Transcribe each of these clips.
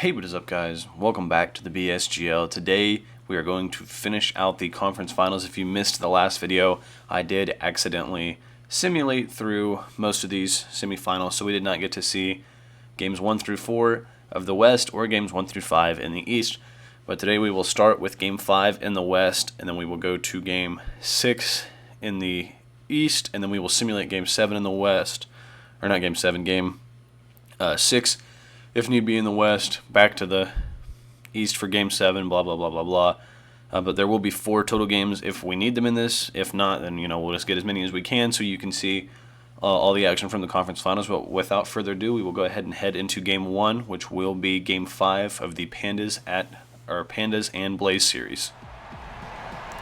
Hey, what is up, guys? Welcome back to the BSGL. Today, we are going to finish out the conference finals. If you missed the last video, I did accidentally simulate through most of these semifinals, so we did not get to see games 1 through 4 of the West or games 1 through 5 in the East. But today we will start with game 5 in the West, and then we will go to game 6 in the East, and then we will simulate game 7 in the West. Or not game 7, game 6 if need be in the West, back to the East for game 7, blah, blah, blah, blah, blah. But there will be 4 total games if we need them in this. If not, then we'll just get as many as we can so you can see all the action from the conference finals. But without further ado, we will go ahead and head into game 1, which will be game 5 of the Pandas and Blaze series.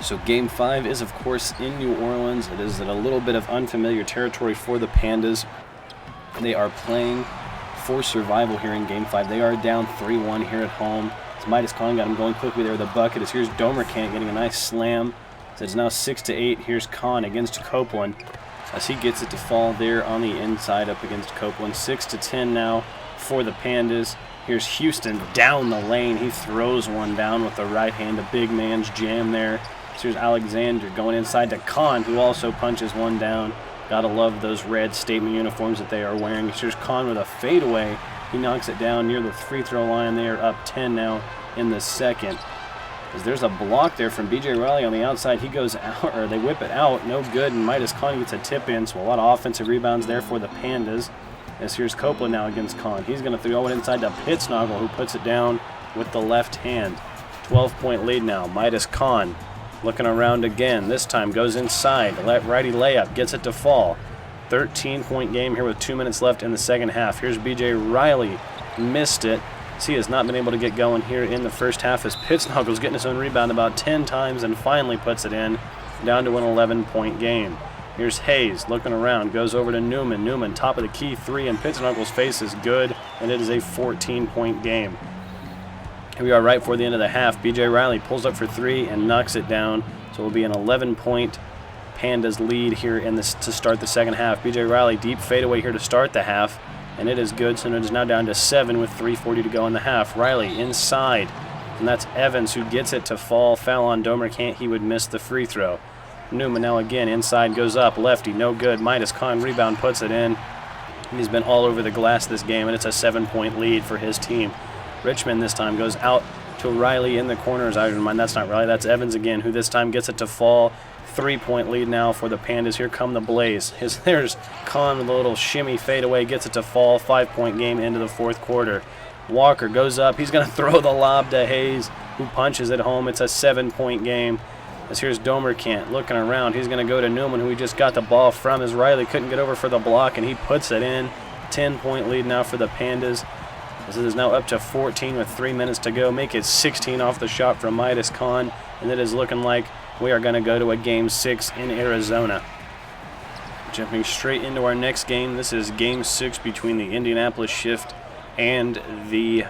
So game 5 is, of course, in New Orleans. It is in a little bit of unfamiliar territory for the Pandas. They are playing for survival here in game 5. They are down 3-1 here at home. As Midas Khan got him going quickly there with the bucket. As here's Domerkant getting a nice slam. So it's now 6-8. Here's Khan against Copeland as he gets it to fall there on the inside up against Copeland. 6-10 now for the Pandas. Here's Houston down the lane. He throws one down with the right hand. A big man's jam there. So here's Alexander going inside to Khan, who also punches one down. Gotta love those red statement uniforms that they are wearing. Here's Khan with a fadeaway. He knocks it down near the free throw line. They are up 10 now in the second. As there's a block there from BJ Riley on the outside. He goes out, or they whip it out. No good, and Midas Khan gets a tip in. So a lot of offensive rebounds there for the Pandas. As here's Copeland now against Khan. He's going to throw it inside to Pitsnoggle, who puts it down with the left hand. 12-point lead now. Midas Khan looking around again. This time goes inside. Righty layup. Gets it to fall. 13-point game here with 2 minutes left in the second half. Here's B.J. Riley. Missed it. He has not been able to get going here in the first half as Pitsnoggle's getting his own rebound about 10 times and finally puts it in. Down to an 11-point game. Here's Hayes looking around. Goes over to Newman. Newman, top of the key three, and Pitsnoggle's face is good, and it is a 14-point game. Here we are right before the end of the half. B.J. Riley pulls up for 3 and knocks it down. So it will be an 11-point Pandas lead here in this to start the second half. B.J. Riley deep fadeaway here to start the half, and it is good. So it is now down to 7 with 3:40 to go in the half. Riley inside, and that's Evans who gets it to fall. Foul on Domerkant. He would miss the free throw. Newman now again inside, goes up. Lefty, no good. Midas Khan rebound, puts it in. He's been all over the glass this game, and it's a 7-point lead for his team. Richmond this time goes out to Riley in the corners. I remind that's not Riley, that's Evans again, who this time gets it to fall. 3-point lead now for the Pandas. Here come the Blaze. There's Khan with a little shimmy fadeaway, gets it to fall. 5-point game into the fourth quarter. Walker goes up. He's going to throw the lob to Hayes, who punches it home. It's a 7-point game. As here's Domerkant looking around. He's going to go to Newman, who he just got the ball from, as Riley couldn't get over for the block, and he puts it in. 10-point lead now for the Pandas. This is now up to 14 with 3 minutes to go. Make it 16 off the shot from Midas Khan, and it is looking like we are going to go to a game 6 in Arizona. Jumping straight into our next game, this is game 6 between the Indianapolis Shift and the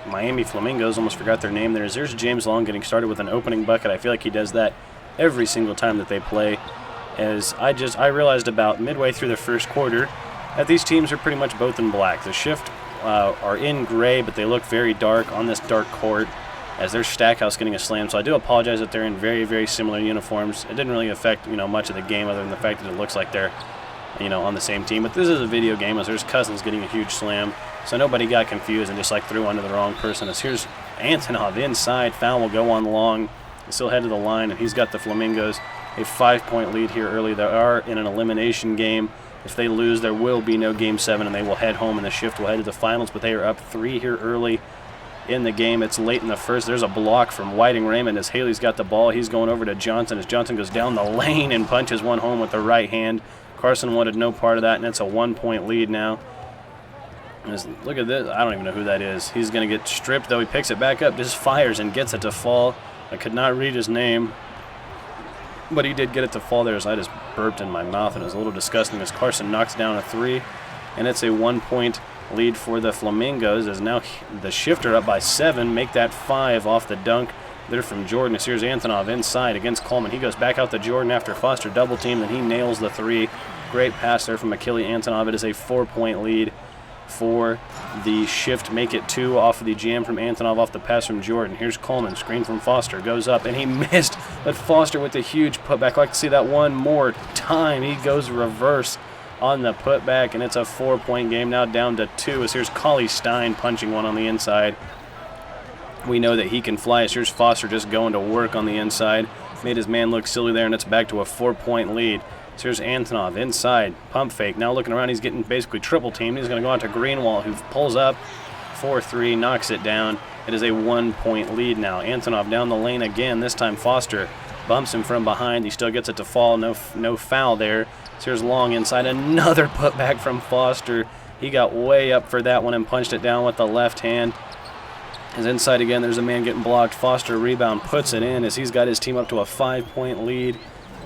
Miami Flamingos. Almost forgot their name there. There's James Long getting started with an opening bucket. I feel like he does that every single time that they play. As I realized about midway through the first quarter that these teams are pretty much both in black. The Shift are in gray, but they look very dark on this dark court as there's Stackhouse getting a slam. So I do apologize that they're in very, very similar uniforms. It didn't really affect much of the game other than the fact that it looks like they're on the same team. But this is a video game as there's Cousins getting a huge slam. So nobody got confused and just threw onto the wrong person. As here's Antonov inside. Foul will go on Long. He's still head to the line, and he's got the Flamingos a 5-point lead here early. They are in an elimination game. If they lose, there will be no Game 7, and they will head home, and the Shift will head to the finals. But they are up 3 here early in the game. It's late in the first. There's a block from Whiting Raymond as Haley's got the ball. He's going over to Johnson as Johnson goes down the lane and punches one home with the right hand. Carson wanted no part of that, and it's a 1-point lead now. Look at this. I don't even know who that is. He's going to get stripped, though. He picks it back up, just fires and gets it to fall. I could not read his name, but he did get it to fall there as I just burped in my mouth, and it was a little disgusting as Carson knocks down a 3, and it's a 1-point lead for the Flamingos as now the Shifter up by 7, make that 5 off the dunk there from Jordan. As here's Antonov inside against Coleman. He goes back out to Jordan after Foster double team, and he nails the 3. Great pass there from Achille Antonov. It is a 4-point lead for the shift, make it 2 off of the jam from Antonov off the pass from Jordan. Here's Coleman, screen from Foster, goes up, and he missed, but Foster with the huge putback. I'd like to see that one more time. He goes reverse on the putback, and it's a 4-point game now, down to 2, as here's Collie Stein punching one on the inside. We know that he can fly, as here's Foster just going to work on the inside. Made his man look silly there, and it's back to a 4-point lead. So here's Antonov inside, pump fake. Now looking around, he's getting basically triple teamed. He's going to go on to Greenwald, who pulls up, 4-3, knocks it down. It is a 1-point lead now. Antonov down the lane again. This time Foster bumps him from behind. He still gets it to fall. No foul there. So here's Long inside. Another putback from Foster. He got way up for that one and punched it down with the left hand. His inside again. There's a man getting blocked. Foster rebound, puts it in as he's got his team up to a 5-point lead.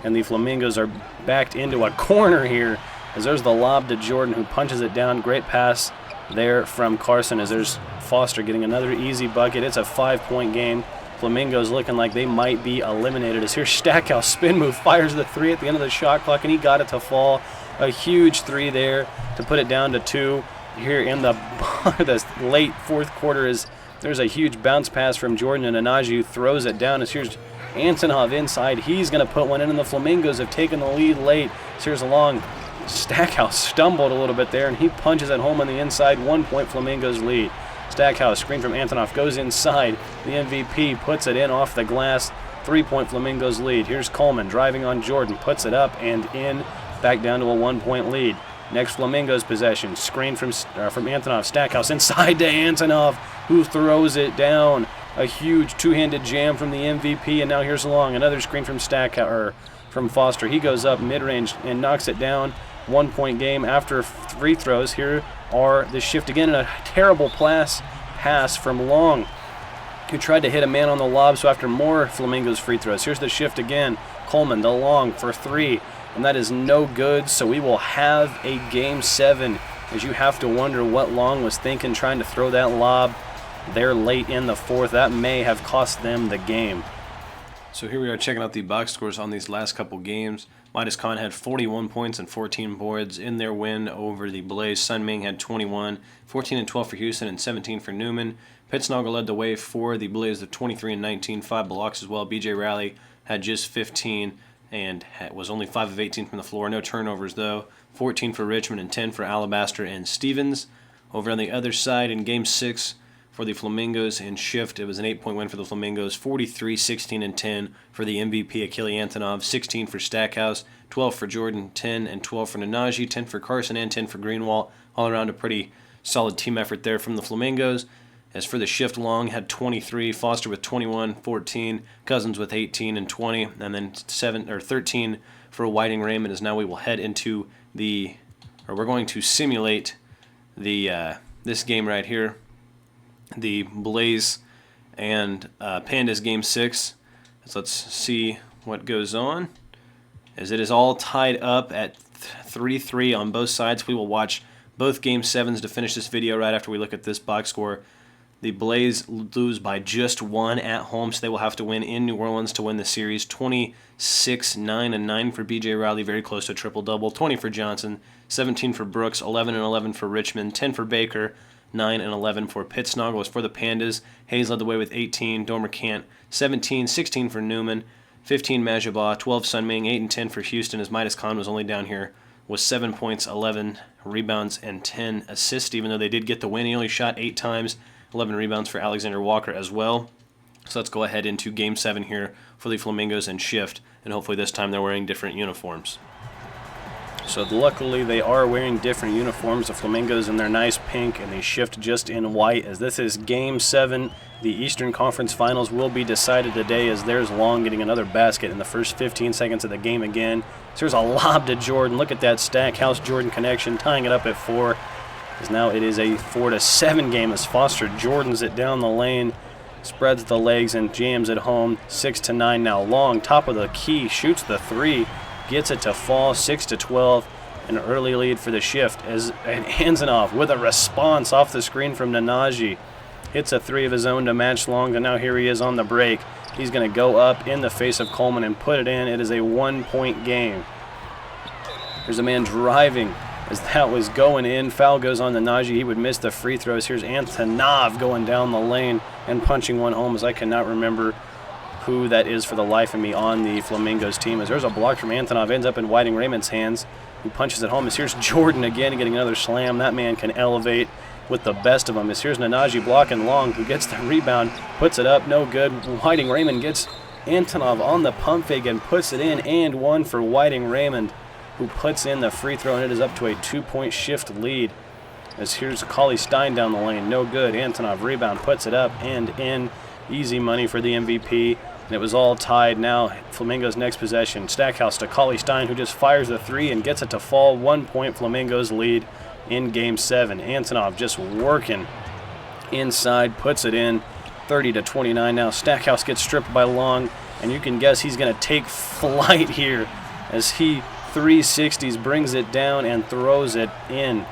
And the Flamingos are backed into a corner here as there's the lob to Jordan, who punches it down. Great pass there from Carson as there's Foster getting another easy bucket. It's a 5-point game. Flamingos looking like they might be eliminated as here's Stackhouse, spin move, fires the 3 at the end of the shot clock, and he got it to fall. A huge 3 there to put it down to 2 here in the late fourth quarter. There's a huge bounce pass from Jordan, and Anaju throws it down as here's Antonov inside. He's going to put one in, and the Flamingos have taken the lead late. So here's a long Stackhouse stumbled a little bit there, and he punches it home on the inside. 1-point Flamingos lead. Stackhouse, screen from Antonov, goes inside. The MVP puts it in off the glass. 3-point Flamingos lead. Here's Coleman driving on Jordan, puts it up and in, back down to a 1-point lead. Next Flamingos possession, screen from Antonov. Stackhouse inside to Antonov, who throws it down. A huge two-handed jam from the MVP, and now here's Long. Another screen from from Foster. He goes up mid-range and knocks it down. 1-point game after free throws. Here are the shift again, and a terrible pass from Long, who tried to hit a man on the lob. So after more Flamingos free throws, here's the shift again. Coleman to Long for 3, and that is no good. So we will have a game 7, as you have to wonder what Long was thinking trying to throw that lob there late in the fourth. That may have cost them the game. So here we are checking out the box scores on these last couple games. Midas Khan had 41 points and 14 boards in their win over the Blaze. Sun Ming had 21, 14 and 12 for Houston, and 17 for Newman. Pittsnoggle led the way for the Blaze of 23 and 19, 5 blocks as well. BJ Raleigh had just 15 and was only 5 of 18 from the floor. No turnovers though. 14 for Richmond and 10 for Alabaster and Stevens. Over on the other side in Game 6, for the Flamingos in shift, it was an 8-point win for the Flamingos, 43, 16, and 10 for the MVP, Achille Antonov, 16 for Stackhouse, 12 for Jordan, 10 and 12 for Nanaji, 10 for Carson, and 10 for Greenwald. All around a pretty solid team effort there from the Flamingos. As for the shift, Long had 23, Foster with 21, 14, Cousins with 18 and 20, and then 13 for Whiting Raymond, as now we will head into we're going to simulate this game right here, the Blaze and Pandas Game 6. So let's see what goes on, as it is all tied up at 3-3 on both sides. We will watch both Game 7s to finish this video right after we look at this box score. The Blaze lose by just 1 at home, so they will have to win in New Orleans to win the series. 26, 9, and 9 for BJ Riley, very close to a triple-double. 20 for Johnson, 17 for Brooks, 11 and 11 for Richmond, 10 for Baker, 9 and 11 for Pittsnoggle. As for the Pandas, Hayes led the way with 18, Dormer Cant 17, 16 for Newman, 15 Majabah, 12 Sunming, 8 and 10 for Houston, as Midas Khan was only down here with 7 points, 11 rebounds, and 10 assists. Even though they did get the win, he only shot 8 times, 11 rebounds for Alexander Walker as well. So let's go ahead into Game 7 here for the Flamingos and shift, and hopefully this time they're wearing different uniforms. So luckily they are wearing different uniforms. The Flamingos in their nice pink, and they shift just in white, as this is Game 7. The Eastern Conference Finals will be decided today, as there's Long getting another basket in the first 15 seconds of the game again. So there's a lob to Jordan. Look at that Stackhouse-Jordan connection, tying it up at 4. As now it is a 4-7 game as Foster Jordans it down the lane, spreads the legs and jams it home. 6-9 now. Long, top of the key, shoots the 3. Gets it to fall, 6-12, an early lead for the shift, as Antonov with a response off the screen from Nanaji. Hits a 3 of his own to match Long, and now here he is on the break. He's going to go up in the face of Coleman and put it in. It is a 1-point game. There's a man driving as that was going in. Foul goes on to Najee. He would miss the free throws. Here's Antonov going down the lane and punching one home, as I cannot remember who that is for the life of me on the Flamingos team. As there's a block from Antonov, ends up in Whiting Raymond's hands, who punches it home. As here's Jordan again getting another slam. That man can elevate with the best of them. As here's Nanaji blocking Long, who gets the rebound, puts it up, no good. Whiting Raymond gets Antonov on the pump fake and puts it in, and one for Whiting Raymond, who puts in the free throw, and it is up to a 2-point shift lead. As here's Cauley Stein down the lane, no good. Antonov rebound, puts it up and in. Easy money for the MVP, and it was all tied. Now Flamingos next possession. Stackhouse to Cauley Stein, who just fires the three and gets it to fall. 1 point Flamingos lead in Game 7. Antonov just working inside, puts it in. 30-29 now. Stackhouse gets stripped by Long, and you can guess he's going to take flight here as he 360s, brings it down and throws it in.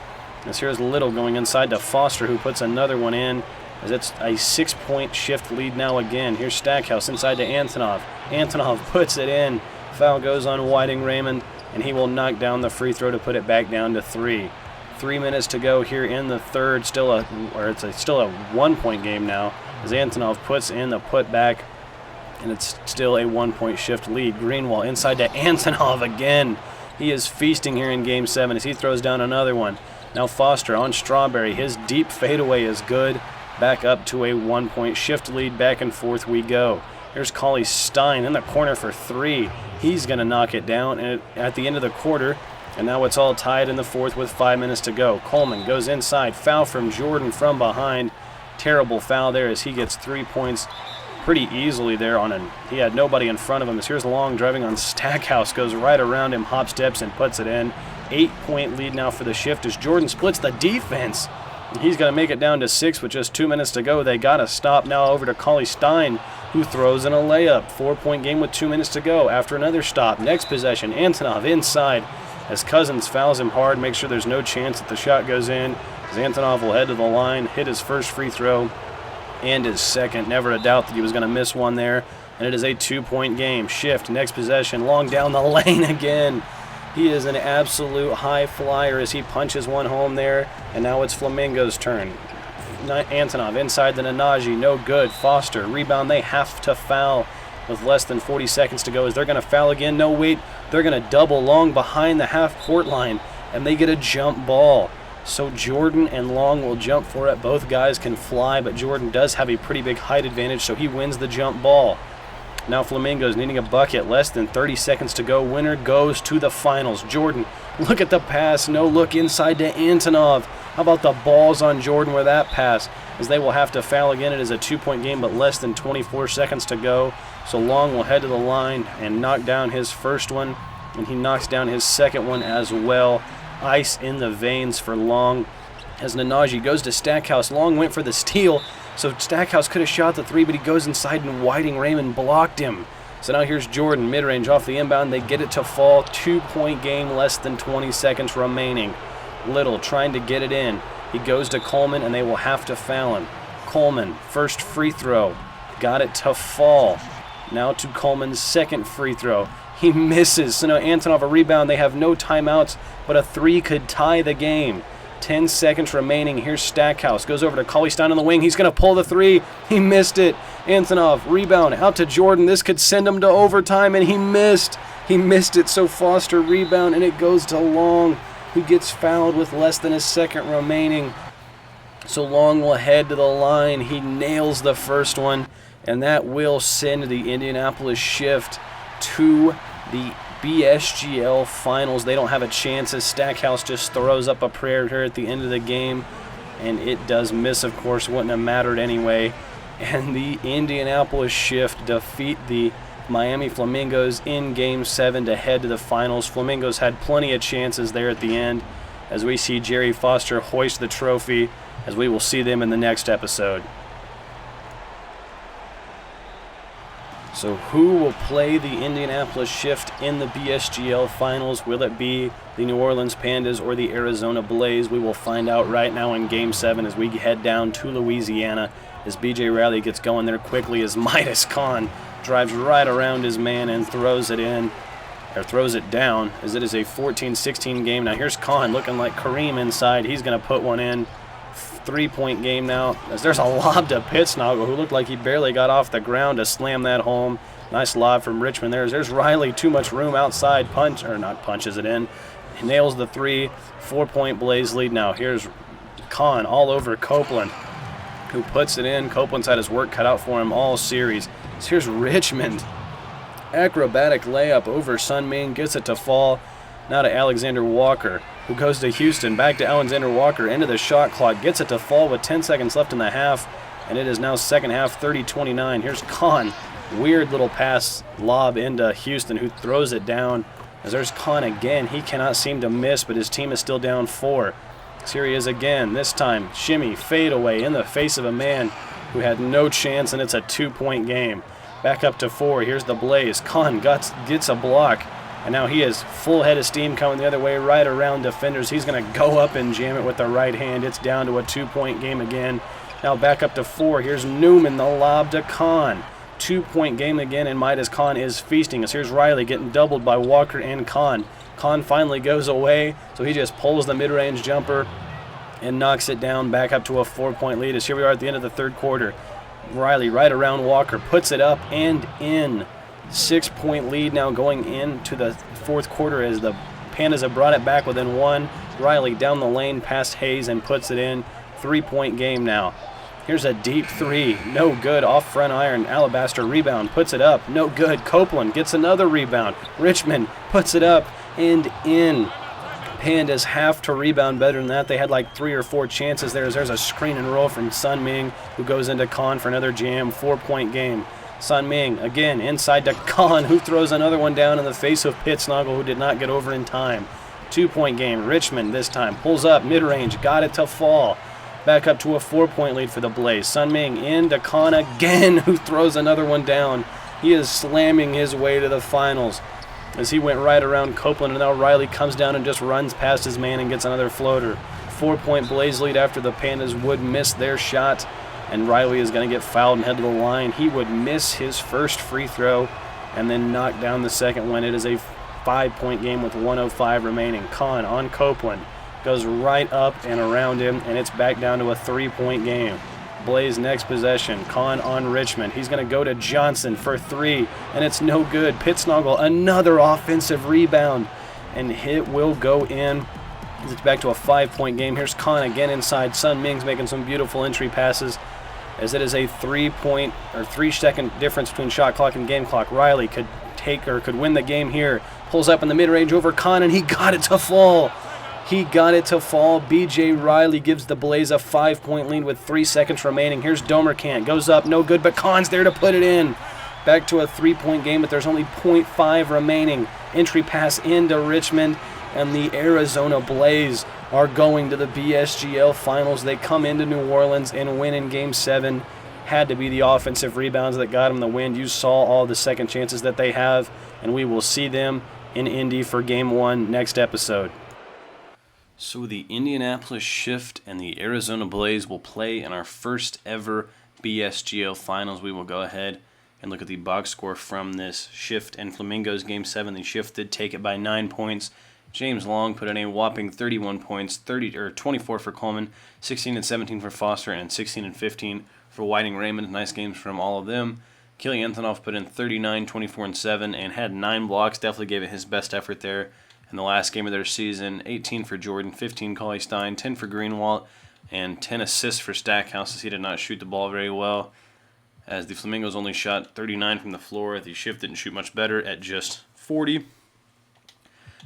As here's Little going inside to Foster, who puts another one in, as it's a 6-point shift lead now again. Here's Stackhouse inside to Antonov. Antonov puts it in. Foul goes on Whiting Raymond, and he will knock down the free throw to put it back down to 3. 3 minutes to go here in the third. Still a 1-point game now, as Antonov puts in the putback, and it's still a 1-point shift lead. Greenwald inside to Antonov again. He is feasting here in Game 7 as he throws down another one. Now Foster on Strawberry. His deep fadeaway is good. Back up to a 1-point shift lead. Back and forth we go. Here's Cauley Stein in the corner for 3. He's going to knock it down at the end of the quarter. And now it's all tied in the fourth with 5 minutes to go. Coleman goes inside. Foul from Jordan from behind. Terrible foul there as he gets 3 points pretty easily there he had nobody in front of him. As here's Long driving on Stackhouse, goes right around him, hop steps and puts it in. 8-point lead now for the shift as Jordan splits the defense. He's going to make it down to 6 with just 2 minutes to go. They got to stop now. Over to Cauley Stein, who throws in a layup. 4-point game with 2 minutes to go after another stop. Next possession, Antonov inside as Cousins fouls him hard, makes sure there's no chance that the shot goes in. As Antonov will head to the line, hit his first free throw and his second. Never a doubt that he was going to miss one there. And it is a 2-point game. Shift, next possession, Long down the lane again. He is an absolute high flyer as he punches one home there. And now it's Flamingo's turn. Antonov inside the Nanaji, no good. Foster, rebound, they have to foul with less than 40 seconds to go. Is they're going to foul again? No, wait. They're going to double Long behind the half-court line, and they get a jump ball. So Jordan and Long will jump for it. Both guys can fly, but Jordan does have a pretty big height advantage, so he wins the jump ball. Now Flamingos needing a bucket. Less than 30 seconds to go. Winner goes to the finals. Jordan, look at the pass. No look inside to Antonov. How about the balls on Jordan with that pass? As they will have to foul again. It is a 2-point game, but less than 24 seconds to go. So Long will head to the line and knock down his first one, and he knocks down his second one as well. Ice in the veins for Long. As Nanaji goes to Stackhouse, Long went for the steal, so Stackhouse could have shot the 3, but he goes inside and Whiting Raymond blocked him. So now here's Jordan, mid-range off the inbound. They get it to fall. 2-point game, less than 20 seconds remaining. Little trying to get it in. He goes to Coleman, and they will have to foul him. Coleman, first free throw. Got it to fall. Now to Coleman's second free throw. He misses. So now Antonov a rebound. They have no timeouts, but a 3 could tie the game. 10 seconds remaining. Here's Stackhouse. Goes over to Cauley Stein on the wing. He's going to pull the 3. He missed it. Antonov, rebound, out to Jordan. This could send him to overtime, and he missed. He missed it, so Foster rebound, and it goes to Long, who gets fouled with less than a second remaining. So Long will head to the line. He nails the first one, and that will send the Indianapolis Shift to the BSGL finals. They don't have a chance as Stackhouse just throws up a prayer here at the end of the game, and it does miss, of course. Wouldn't have mattered anyway. And the Indianapolis Shift defeat the Miami Flamingos in Game 7 to head to the finals. Flamingos had plenty of chances there at the end, as we see Jerry Foster hoist the trophy, as we will see them in the next episode. So who will play the Indianapolis Shift in the BSGL finals? Will it be the New Orleans Pandas or the Arizona Blaze? We will find out right now in Game 7 as we head down to Louisiana, as BJ Riley gets going there quickly as Midas Khan drives right around his man and throws it in. or throws it down, as it is a 14-16 game. Now here's Khan looking like Kareem inside. He's going to put one in. 3-point game now, as there's a lob to Pitsnoggle, who looked like he barely got off the ground to slam that home. Nice lob from Richmond there. There's Riley, too much room outside, punches it in. He nails the 3, 4-point Blaze lead now. Here's Khan all over Copeland, who puts it in. Copeland's had his work cut out for him all series. So here's Richmond. Acrobatic layup over Sunming, gets it to fall. Now to Alexander Walker, who goes to Houston. Back to Alexander Walker, into the shot clock. Gets it to fall with 10 seconds left in the half. And it is now second half, 30-29. Here's Khan. Weird little pass lob into Houston, who throws it down. As there's Khan again. He cannot seem to miss, but his team is still down 4. So here he is again. This time, shimmy, fade away in the face of a man who had no chance, and it's a 2-point game. Back up to 4. Here's the Blaze. Khan gets a block. And now he has full head of steam coming the other way, right around defenders. He's going to go up and jam it with the right hand. It's down to a 2-point game again. Now back up to 4. Here's Newman, the lob to Khan. 2-point game again, and Midas Khan is feasting us. Here's Riley getting doubled by Walker and Khan. Khan finally goes away, so he just pulls the mid-range jumper and knocks it down, back up to a 4-point lead. As here we are at the end of the third quarter. Riley right around Walker, puts it up and in. 6-point lead now going into the fourth quarter as the Pandas have brought it back within 1. Riley down the lane past Hayes and puts it in. 3-point game now. Here's a deep 3. No good. Off front iron. Alabaster rebound. Puts it up. No good. Copeland gets another rebound. Richmond puts it up and in. Pandas have to rebound better than that. They had like 3 or 4 chances there. There's a screen and roll from Sun Ming, who goes into Khan for another jam. 4-point game. Sun Ming again inside to Khan, who throws another one down in the face of Pitsnoggle, who did not get over in time. 2-point game. Richmond this time pulls up mid-range, got it to fall. Back up to a 4-point lead for the Blaze. Sun Ming into Khan again, who throws another one down. He is slamming his way to the finals as he went right around Copeland, and now Riley comes down and just runs past his man and gets another floater. 4-point Blaze lead after the Pandas would miss their shot, and Riley is going to get fouled and head to the line. He would miss his first free throw and then knock down the second one. It is a 5-point game with 1:05 remaining. Khan on Copeland. Goes right up and around him, and it's back down to a 3-point game. Blaze next possession. Khan on Richmond. He's going to go to Johnson for 3, and it's no good. Pitsnoggle, another offensive rebound, and it will go in. It's back to a 5-point game. Here's Khan again inside. Sun Ming's making some beautiful entry passes, as it is a 3-second difference between shot clock and game clock. Riley could win the game here. Pulls up in the mid-range over Khan, and he got it to fall. B.J. Riley gives the Blaze a 5-point lead with 3 seconds remaining. Here's Domercant. Goes up, no good, but Khan's there to put it in. Back to a 3-point game, but there's only 0.5 remaining. Entry pass into Richmond, and the Arizona Blaze are going to the BSGL Finals. They come into New Orleans and win in Game 7. Had to be the offensive rebounds that got them the win. You saw all the second chances that they have, and we will see them in Indy for Game 1 next episode. So the Indianapolis Shift and the Arizona Blaze will play in our first ever BSGL Finals. We will go ahead and look at the box score from this Shift and Flamingos Game 7. The Shift did take it by 9 points. James Long put in a whopping 31 points, 24 for Coleman, 16 and 17 for Foster, and 16 and 15 for Whiting Raymond. Nice games from all of them. Kelly Antonoff put in 39, 24, and 7, and had 9 blocks. Definitely gave it his best effort there in the last game of their season. 18 for Jordan, 15 Cauley Stein, 10 for Greenwald, and 10 assists for Stackhouse, as he did not shoot the ball very well. As the Flamingos only shot 39 from the floor, the Shift didn't shoot much better at just 40.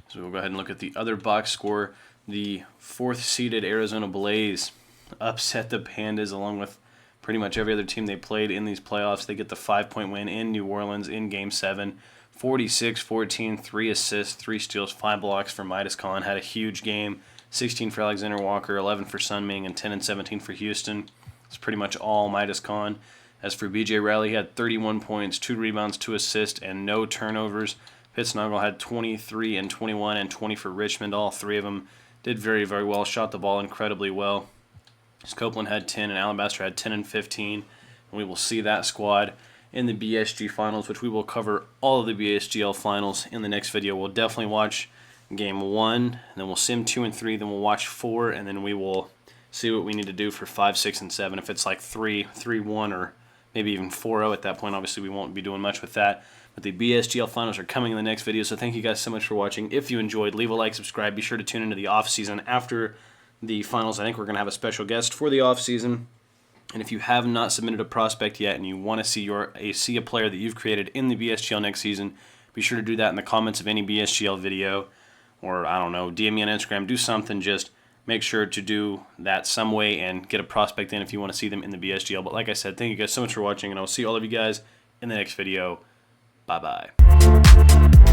So we'll go ahead and look at the other box score. The 4th-seeded Arizona Blaze upset the Pandas along with pretty much every other team they played in these playoffs. They get the 5-point win in New Orleans in Game 7. 46-14, 3 assists, 3 steals, 5 blocks for Midas Khan. Had a huge game. 16 for Alexander Walker, 11 for Sun Ming, and 10 and 17 for Houston. It's pretty much all Midas Khan. As for B.J. Riley, he had 31 points, 2 rebounds, 2 assists, and no turnovers. Pitsnoggle had 23 and 21 and 20 for Richmond. All 3 of them did very, very well, shot the ball incredibly well. Copeland had 10 and Alabaster had 10 and 15. And we will see that squad in the BSG finals, which we will cover all of the BSGL finals in the next video. We'll definitely watch game 1, then we'll sim 2 and 3, then we'll watch 4, and then we will see what we need to do for 5, 6, and 7. If it's like 3-1, or maybe even 4-0 at that point, obviously we won't be doing much with that. But the BSGL finals are coming in the next video, so thank you guys so much for watching. If you enjoyed, leave a like, subscribe. Be sure to tune into the off-season after the finals. I think we're going to have a special guest for the off-season. And if you have not submitted a prospect yet and you want to see a player that you've created in the BSGL next season, be sure to do that in the comments of any BSGL video, or I don't know, DM me on Instagram. Do something. Just make sure to do that some way and get a prospect in if you want to see them in the BSGL. But like I said, thank you guys so much for watching, and I'll see all of you guys in the next video. Bye-bye.